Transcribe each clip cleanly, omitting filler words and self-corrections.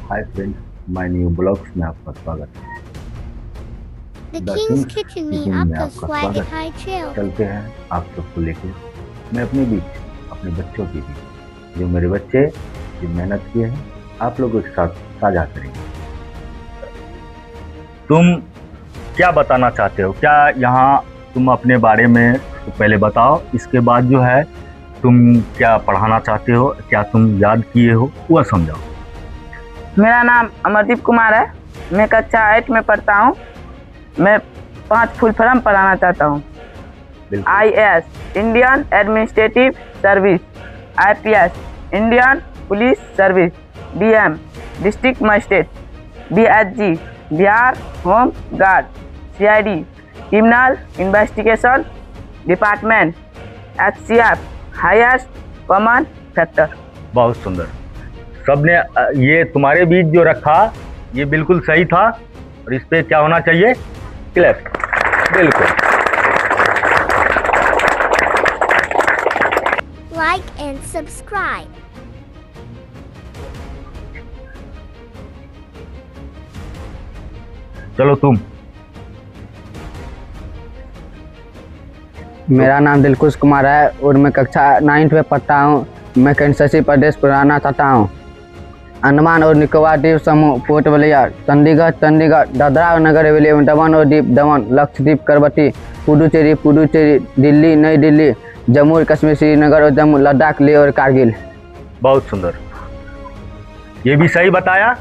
Hi friends, my new blogs में आपका स्वागत है। The the King's Kings Kitchen में किचन में आपका आपका स्वागत स्वागत है। है। चिल चलते हैं आप सबको लेके मैं अपने बीच, अपने बच्चों के बीच, जो मेरे बच्चे जो मेहनत किए हैं, आप लोगों के साथ साझा करेंगे। तुम क्या बताना चाहते हो? क्या यहाँ तुम अपने बारे में तो पहले बताओ, इसके बाद जो है तुम क्या पढ़ाना चाहते हो, क्या तुम याद किए हो, वह समझाओ। मेरा नाम अमरदीप कुमार है। मैं कक्षा 8 में पढ़ता हूँ। मैं 5 फुल फॉर्म पढ़ाना चाहता हूँ। बिल्कुल। IAS Indian administrative service, IPS Indian police service, DM district magistrate, BHG Bihar home guard, CID criminal investigation department, HCF highest common factor. बहुत सुंदर। सबने ये तुम्हारे बीच जो रखा ये बिल्कुल सही था और इस पे क्या होना चाहिए? क्लैप। बिल्कुल। like and subscribe. चलो तुम। मेरा नाम दिलकुश कुमार है और मैं कक्षा 9 में पढ़ता हूँ। मैं कैंससी प्रदेश पढ़ाना चाहता हूँ। अंडमान और निकोबार द्वीप समूह, पोर्ट ब्लेयर, चंडीगढ़, दादरा और नगर हवेली एवं दमन और दीप दमन, लक्षद्वीप, करवटी, पुडुचेरी, दिल्ली, नई दिल्ली, जम्मू और कश्मीर, श्रीनगर और जम्मू, लद्दाख, लेह और कारगिल। बहुत सुंदर। ये भी सही बताया,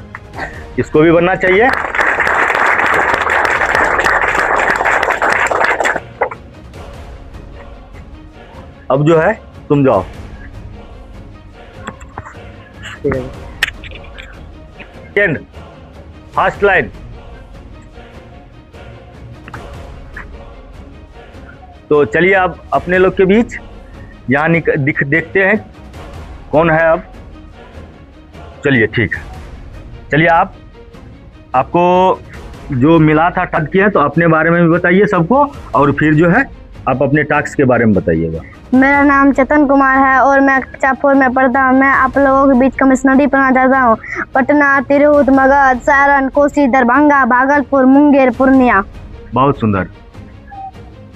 इसको भी बनना चाहिए। अब जो है तुम जाओ। Second first line. तो चलिए अब अपने लोग के बीच यहाँ देखते हैं कौन है अब। चलिए ठीक है। चलिए आपको जो मिला था टास्क किया, तो अपने बारे में भी बताइए सबको, और फिर जो है आप अपने टास्क के बारे में बताइएगा। मेरा नाम चेतन कुमार है और मैं कक्षा 4 में पढ़ता हूँ। मैं आप लोगों के बीच कमिश्नरी पढ़ना चाहता हूँ। पटना, तिरहुत, मगध, सारण, कोसी, दरभंगा, भागलपुर, मुंगेर, पूर्णिया। बहुत सुंदर।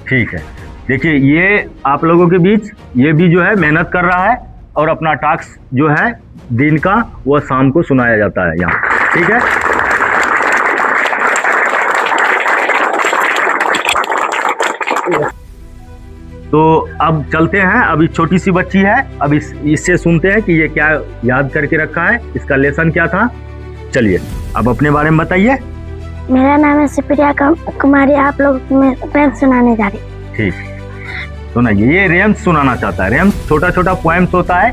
ठीक है। देखिए, ये आप लोगों के बीच ये भी जो है मेहनत कर रहा है और अपना टास्क जो है दिन का वह शाम को सुनाया जाता है यहाँ। ठीक है। तो अब चलते हैं। अभी छोटी सी बच्ची है, अब इससे सुनते हैं कि ये क्या याद करके रखा है, इसका लेसन क्या था। चलिए अब अपने बारे में बताइए। मेरा नाम है सुप्रिया कुमारी। आप लोग में पोएम सुनाने जा रही। ठीक, सुनाइए। ये रेम्स सुनाना चाहता है। रेम्स छोटा छोटा पोएम्स होता है,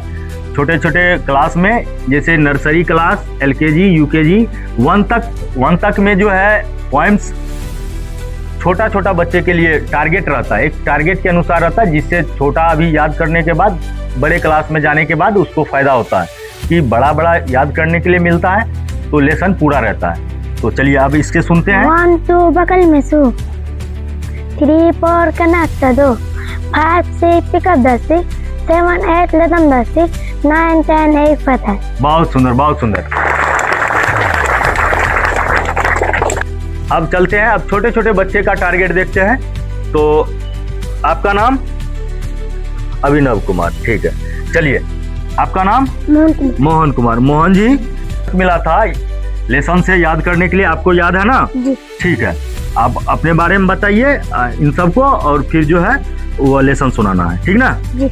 छोटे छोटे क्लास में, जैसे नर्सरी क्लास, LKG, UKG, 1 तक में जो है पोएम्स छोटा छोटा बच्चे के लिए टारगेट रहता है। एक टारगेट के अनुसार रहता है, जिससे छोटा अभी याद करने के बाद बड़े क्लास में जाने के बाद उसको फायदा होता है कि बड़ा याद करने के लिए मिलता है, तो लेसन पूरा रहता है। तो चलिए अब इसके सुनते हैं। 1 2 बगल में सो, 3 4 कनेक्ट 2, 5 6 पिकअप 10, 7 8 लदम 10, 9 10 8 फतह। बहुत सुंदर, बहुत सुंदर। अब चलते हैं, अब छोटे छोटे बच्चे का टारगेट देखते हैं। तो आपका नाम? अभिनव कुमार। ठीक है। चलिए, आपका नाम? मोहन कुमार। मोहन जी, मिला था लेसन से याद करने के लिए, आपको याद है ना? जी। ठीक है। आप अपने बारे में बताइए इन सबको, और फिर जो है वो लेसन सुनाना है। ठीक ना? जी।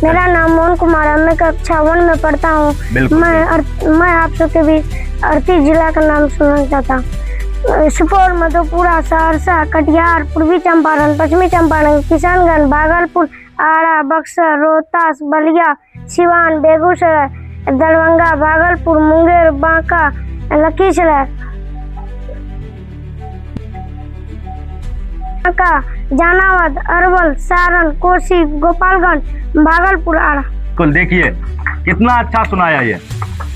मेरा नाम मोहन कुमार है। मैं कक्षा 1 में पढ़ता हूँ। मैं आप सबके बीच अड़तीस जिला का नाम सुनाना चाहता हूँ। सुपौल, मधेपुरा, सहरसा, कटिहार, पूर्वी चंपारण, पश्चिमी चंपारण, किशनगंज, भागलपुर, आरा, बक्सर, रोहतास, बलिया, सिवान, बेगूसराय, दरभंगा, भागलपुर, मुंगेर, बांका, लखीसराय, जहानाबाद, अरवल, सारण, कोसी, गोपालगंज, भागलपुर, आरा। कुल देखिए कितना अच्छा सुनाया ये,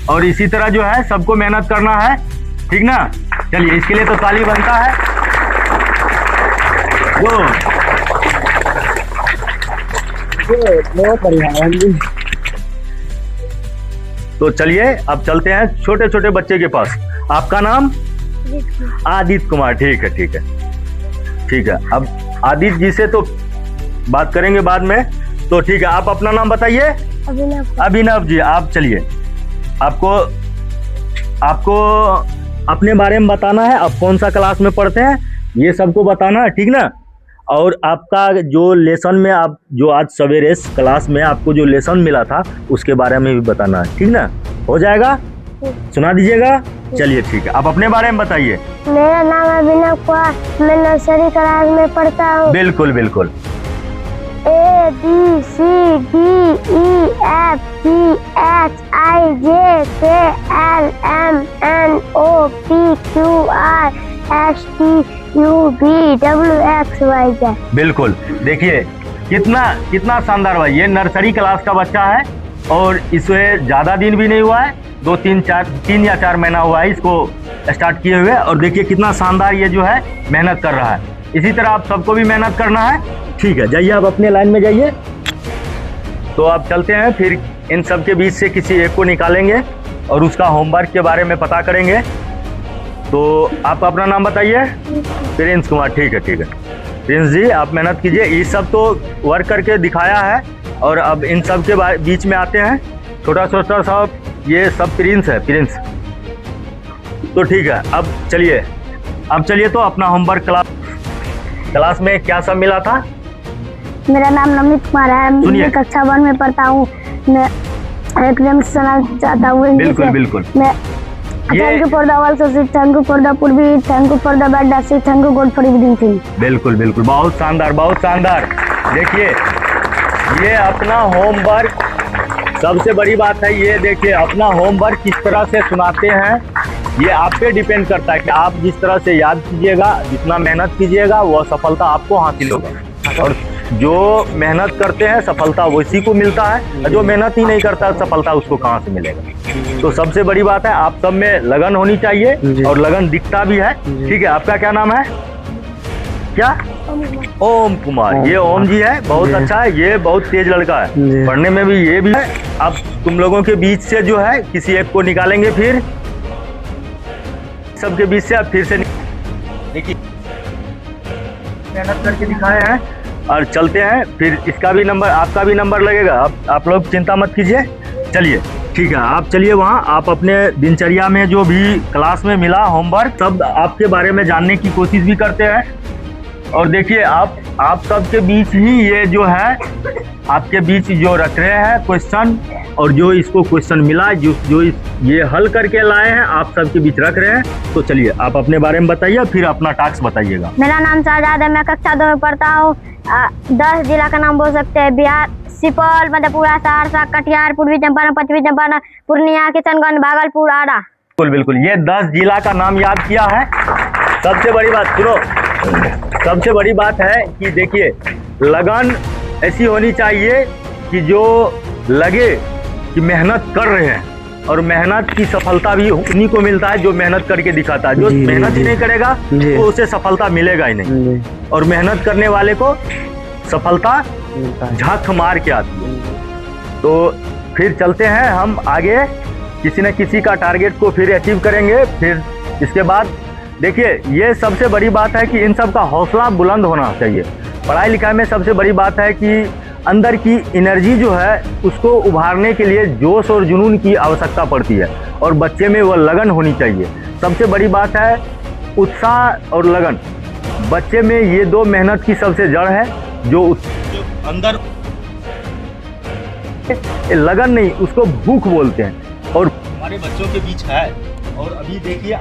और इसी तरह जो है सबको मेहनत करना है। ठीक ना? चलिए, इसके लिए तो ताली बनता है। बहुत बढ़िया। तो चलिए अब चलते हैं छोटे छोटे बच्चे के पास। आपका नाम? आदित्य कुमार। ठीक है ठीक है ठीक है। अब आदित्य जी से तो बात करेंगे बाद में, तो ठीक है, आप अपना नाम बताइए। अभिनव जी, आप चलिए, आपको अपने बारे में बताना है, आप कौन सा क्लास में पढ़ते हैं ये सबको बताना है, ठीक ना। और आपका जो लेसन में आप जो आज सवेरे क्लास में आपको जो लेसन मिला था उसके बारे में भी बताना है, ठीक ना। हो जाएगा, सुना दीजिएगा। चलिए ठीक है, आप अपने बारे में बताइए। मेरा नाम अभिनव कुमार, मैं नर्सरी क्लास में पढ़ता हूँ। बिल्कुल बिल्कुल। A B C D E F G H I J K L M N O P Q R S T U V W X Y Z। बिल्कुल, देखिए कितना शानदार भाई, ये नर्सरी क्लास का बच्चा है और इसे ज़्यादा दिन भी नहीं हुआ है, 3 या 4 महीना हुआ है इसको स्टार्ट किए हुए। और देखिए कितना शानदार ये जो है मेहनत कर रहा है। इसी तरह आप सबको भी मेहनत करना है, ठीक है। जाइए आप अपने लाइन में जाइए। तो आप चलते हैं, फिर इन सब के बीच से किसी एक को निकालेंगे और उसका होमवर्क के बारे में पता करेंगे। तो आप अपना नाम बताइए। प्रिंस कुमार। ठीक है ठीक है प्रिंस जी, आप मेहनत कीजिए। ये सब तो वर्क करके दिखाया है और अब इन सब के बीच में आते हैं छोटा छोटा सा, ये सब प्रिंस है, प्रिंस। तो ठीक है, अब चलिए तो अपना होमवर्क क्लास में क्या सब मिला था। मेरा नाम नमित कुमार है, मैं कक्षा 1 में पढ़ता हूँ। मैं एक रिम्स सुनाना चाहता हूँ। बिल्कुल बिल्कुल। Thank you for the all sauces, thank you for the Purvi, thank you for the bad daisy, thank you God for everything. बिल्कुल बिल्कुल, बहुत शानदार बहुत शानदार। देखिए ये अपना होमवर्क, सबसे बड़ी बात है ये, देखिए अपना होमवर्क किस तरह से सुनाते हैं ये आप पे डिपेंड करता है कि आप जिस तरह से याद कीजिएगा, जितना मेहनत कीजिएगा वो सफलता आपको हासिल होगा। और जो मेहनत करते हैं सफलता उसी को मिलता है, जो मेहनत ही नहीं करता सफलता उसको कहाँ से मिलेगा। तो सबसे बड़ी बात है आप सब में लगन होनी चाहिए और लगन दिखता भी है, ठीक है। आपका क्या नाम है? क्या? ओम कुमार। ये ओम जी है, बहुत अच्छा है, ये बहुत तेज लड़का है, पढ़ने में भी ये भी है। अब तुम लोगों के बीच से जो है किसी एक को निकालेंगे, फिर सबके बीच से आप फिर से देखिए मेहनत करके दिखाए हैं और चलते हैं। फिर इसका भी नंबर, आपका भी नंबर लगेगा, आप लोग चिंता मत कीजिए। चलिए ठीक है, आप चलिए वहाँ, आप अपने दिनचर्या में जो भी क्लास में मिला होमवर्क सब आपके बारे में जानने की कोशिश भी करते हैं। और देखिए आप सबके बीच ही ये जो है आपके बीच जो रख रहे हैं क्वेश्चन, और जो इसको क्वेश्चन मिला जो ये हल करके लाए हैं आप सबके बीच रख रहे हैं। तो चलिए आप अपने बारे में बताइए, फिर अपना टास्क बताइएगा। मेरा नाम शाहजाद है, मैं कक्षा 2 में पढ़ता हूँ। 10 जिला का नाम बोल सकते हैं, बिहार, सुपौल, मधेपुरा, सहरसा, कटिहार, पूर्वी चंपारण, पश्चिमी चंपारण, पूर्णिया, किशनगंज, भागलपुर, आरा। बिल्कुल बिल्कुल, ये 10 जिला का नाम याद किया है। सबसे बड़ी बात सुनो, सबसे बड़ी बात है कि देखिए लगन ऐसी होनी चाहिए कि जो लगे कि मेहनत कर रहे हैं, और मेहनत की सफलता भी उन्हीं को मिलता है जो मेहनत करके दिखाता है। जो मेहनत ही नहीं करेगा तो उसे सफलता मिलेगा ही नहीं, और मेहनत करने वाले को सफलता झक मार के आती है। तो फिर चलते हैं हम आगे, किसी न किसी का टारगेट को फिर अचीव करेंगे। फिर इसके बाद देखिए ये सबसे बड़ी बात है कि इन सब का हौसला बुलंद होना चाहिए। पढ़ाई लिखाई में सबसे बड़ी बात है कि अंदर की एनर्जी जो है उसको उभारने के लिए जोश और जुनून की आवश्यकता पड़ती है, और बच्चे में वो लगन होनी चाहिए। सबसे बड़ी बात है उत्साह और लगन। बच्चे में ये 2 मेहनत की सबसे जड़ है, जो अंदर लगन नहीं उसको भूख बोलते हैं, और हमारे बच्चों के बीच है। और अभी देखिए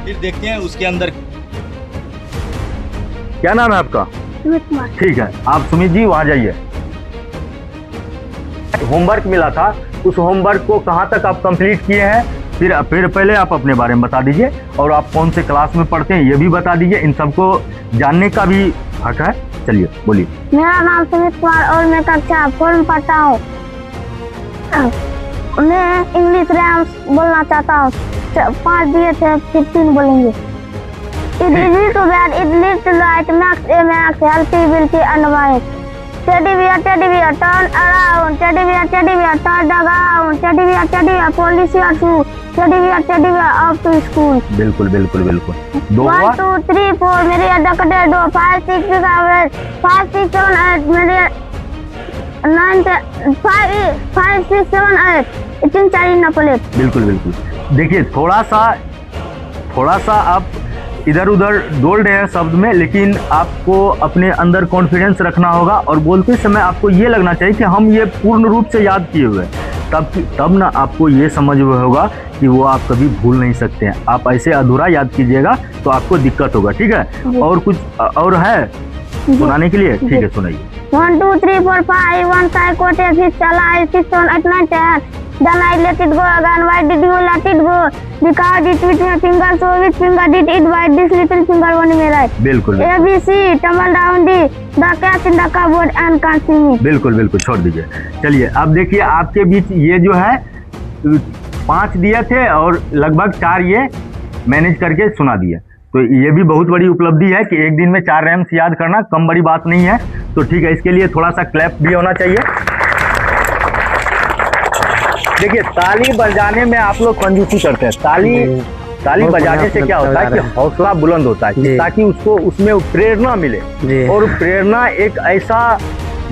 फिर देखते हैं उसके अंदर क्या नाम है आपका? ठीक है, आप सुमित जी वहां जाइए। होमवर्क मिला था, उस होमवर्क को कहां तक आप कंप्लीट किए हैं, फिर पहले आप अपने बारे में बता दीजिए, और आप कौन से क्लास में पढ़ते हैं ये भी बता दीजिए। इन सबको जानने का भी हक है। चलिए बोलिए। मेरा नाम सुमित कुमार और मैं कक्षा 4 में पढ़ता हूँ। मैं इंग्लिश रैम्स बोलना चाहता हूँ। 5 दिए थे, फिर 3 बोलेंगे। It is easy to read, it leads to light, max, A max, healthy, wealthy, and wise. Teddy bear turn around, teddy bear turn around, teddy bear polish your shoe, teddy bear up to school. बिल्कुल बिल्कुल बिल्कुल। दो 1 2 3 4 मेरे अडकटे दो 5 6 7 5 6 7 8 मेरे 9 5 6 7 8 इतनी सारी नपलेट। बिल्कुल बिल्कुल। देखिए थोड़ा सा आप इधर उधर डोल रहे हैं शब्द में, लेकिन आपको अपने अंदर कॉन्फिडेंस रखना होगा और बोलते समय आपको ये लगना चाहिए कि हम ये पूर्ण रूप से याद किए हुए हैं। तब ना आपको ये समझ में होगा कि वो आप कभी भूल नहीं सकते हैं। आप ऐसे अधूरा याद कीजिएगा तो आपको दिक्कत होगा, ठीक है। और कुछ और है सुनाने के लिए? ठीक है, सुनाइए। 1 2 3 4 5 1 5 quarter 6 alive 6 7 8 9 10 then I let it go again. Why did you let it go? Because it with my finger, so which finger did it bite? This little finger only may right. बिल्कुल A B C tumble down the cat in the cupboard and can't see me. बिल्कुल बिल्कुल, छोड़ दीजिए। चलिए अब देखिए आपके बीच ये जो है 5 दिए थे और लगभग 4 ये मैनेज करके सुना दिए। तो ये भी बहुत बड़ी उपलब्धि है कि एक दिन में 4 रैम्स याद करना कम बड़ी बात नहीं है। तो ठीक है, इसके लिए थोड़ा सा क्लैप भी होना चाहिए। देखिए ताली बजाने में आप लोग कंजूसी करते हैं। ताली बजाने से क्या होता है कि हौसला बुलंद होता है, ताकि उसको उसमें प्रेरणा मिले। और प्रेरणा एक ऐसा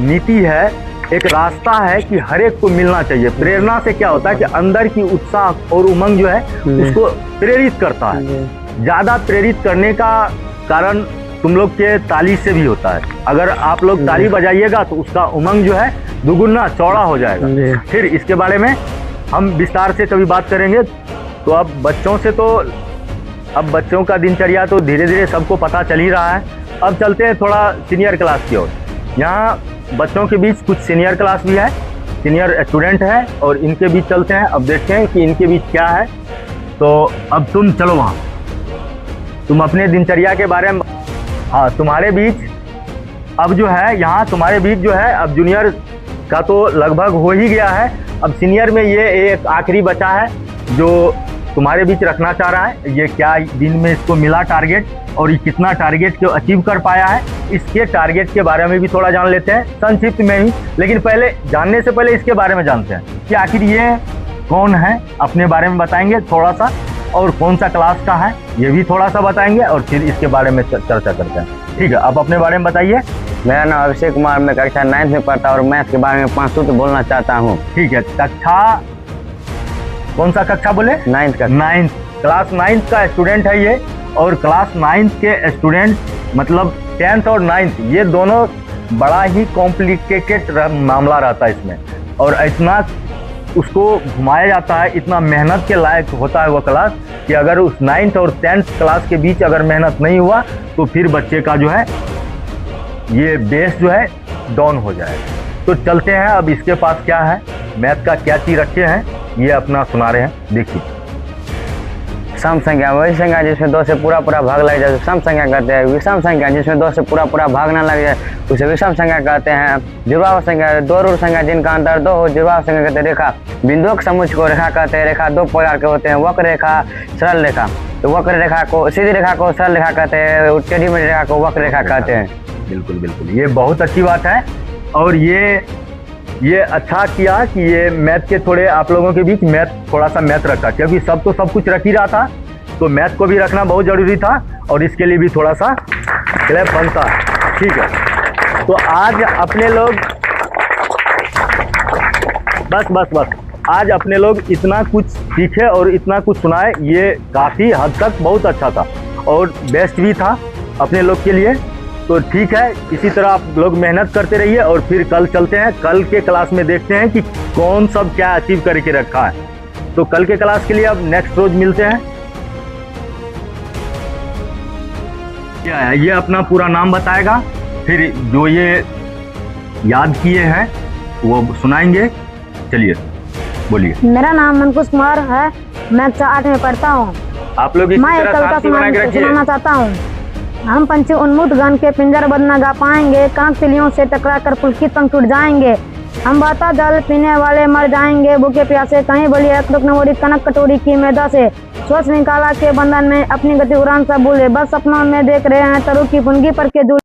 नीति है, एक रास्ता है कि हर एक को मिलना चाहिए। प्रेरणा से क्या होता है कि अंदर की उत्साह और उमंग जो है उसको प्रेरित करता है। ज्यादा प्रेरित करने का कारण तुम लोग के ताली से भी होता है। अगर आप लोग ताली बजाइएगा तो उसका उमंग जो है दुगुना चौड़ा हो जाएगा। फिर इसके बारे में हम विस्तार से कभी बात करेंगे। तो अब बच्चों का दिनचर्या तो धीरे धीरे सबको पता चल ही रहा है। अब चलते हैं थोड़ा सीनियर क्लास की ओर। यहाँ बच्चों के बीच कुछ सीनियर क्लास भी है, सीनियर स्टूडेंट है, और इनके बीच चलते हैं। अब देखते हैं कि इनके बीच क्या है। तो अब तुम चलो वहाँ, तुम अपने दिनचर्या के बारे में। हाँ, तुम्हारे बीच अब जो है यहाँ तुम्हारे बीच जो है अब जूनियर का तो लगभग हो ही गया है। अब सीनियर में ये एक आखिरी बचा है जो तुम्हारे बीच रखना चाह रहा है। ये क्या दिन में इसको मिला टारगेट और ये कितना टारगेट को अचीव कर पाया है, इसके टारगेट के बारे में भी थोड़ा जान लेते हैं संक्षिप्त में ही। लेकिन पहले जानने से पहले इसके बारे में जानते हैं कि आखिर ये कौन है। अपने बारे में बताएंगे थोड़ा सा, और कौन सा क्लास का है ये भी थोड़ा सा बताएंगे, और फिर इसके बारे में चर्चा करते हैं। ठीक है, आप अपने बारे में बताइए। मेरा नाम अभिषेक कुमार, मैं कक्षा 9th में पढ़ता हूँ और मैथ के बारे में 5 सूत्र बोलना चाहता हूँ। ठीक है, कक्षा कौन सा कक्षा बोले? 9th का। 9th क्लास 9th का स्टूडेंट है ये। और क्लास 9th के स्टूडेंट मतलब 10th और 9th ये दोनों बड़ा ही कॉम्प्लिकेटेड मामला रहता है इसमें, और इतना उसको घुमाया जाता है, इतना मेहनत के लायक होता है वो क्लास कि अगर उस 9th और 10th क्लास के बीच अगर मेहनत नहीं हुआ तो फिर बच्चे का जो है ये बेस जो है डाउन हो जाएगा। तो चलते हैं, अब इसके पास क्या है, मैथ का क्या चीज रखे हैं ये अपना सुना रहे हैं, देखिए। सम संख्या वही संख्या जिसमें 2 से पूरा भाग लग जाए सम संख्या कहते हैं। विषम संख्या जिसमें 2 से पूरा भाग ना लग जाए उसे विषम संख्या कहते हैं। जुड़वाव संख्या 2 रूट संख्या जिनका अंतर 2 हो, जुड़वाव संख्या कहते हैं। रेखा बिंदुओं के समुच्चय को रेखा कहते हैं। रेखा 2 प्रकार के होते हैं, वक्र रेखा, सरल रेखा। तो वक्र रेखा को, सीधी रेखा को सरल रेखा कहते हैं, टेढ़ी मेढ़ी रेखा को वक्र रेखा कहते हैं। बिल्कुल बिल्कुल, ये बहुत अच्छी बात है। और ये अच्छा किया कि ये मैथ के थोड़े आप लोगों के बीच थोड़ा सा मैथ रखा, क्योंकि सब तो सब कुछ रख ही रहा था, तो मैथ को भी रखना बहुत जरूरी था, और इसके लिए भी थोड़ा सा क्लैप बनता। ठीक है, तो आज अपने लोग बस आज अपने लोग इतना कुछ सीखे और इतना कुछ सुनाए, ये काफ़ी हद तक बहुत अच्छा था और बेस्ट भी था अपने लोग के लिए। तो ठीक है, इसी तरह आप लोग मेहनत करते रहिए, और फिर कल चलते हैं, कल के क्लास में देखते हैं कि कौन सब क्या अचीव करके रखा है। तो कल के क्लास के लिए अब नेक्स्ट रोज मिलते हैं। क्या है, ये अपना पूरा नाम बताएगा, फिर जो ये याद किए हैं वो सुनाएंगे। चलिए बोलिए। मेरा नाम अंकुश कुमार है, मैं कक्षा 8 में पढ़ता हूँ। आप लोग इसी मैं एक तरह कविता साथी बना के रखिए। सुनाना चाहता हूँ। हम पंछी उन्मुक्त गण के पिंजर बंद न गा पाएंगे, कनक तिलियों से टकरा कर पुलकित पंख टूट जाएंगे। हम बहता जल पीने वाले मर जाएंगे, भूखे प्यासे कहीं बली रुकनवरी कनक कटोरी की मैदा से सोच निकाला के बंधन में अपनी गति उड़ान सब भूले, बस सपनों में देख रहे हैं तरु की पुंगी पर के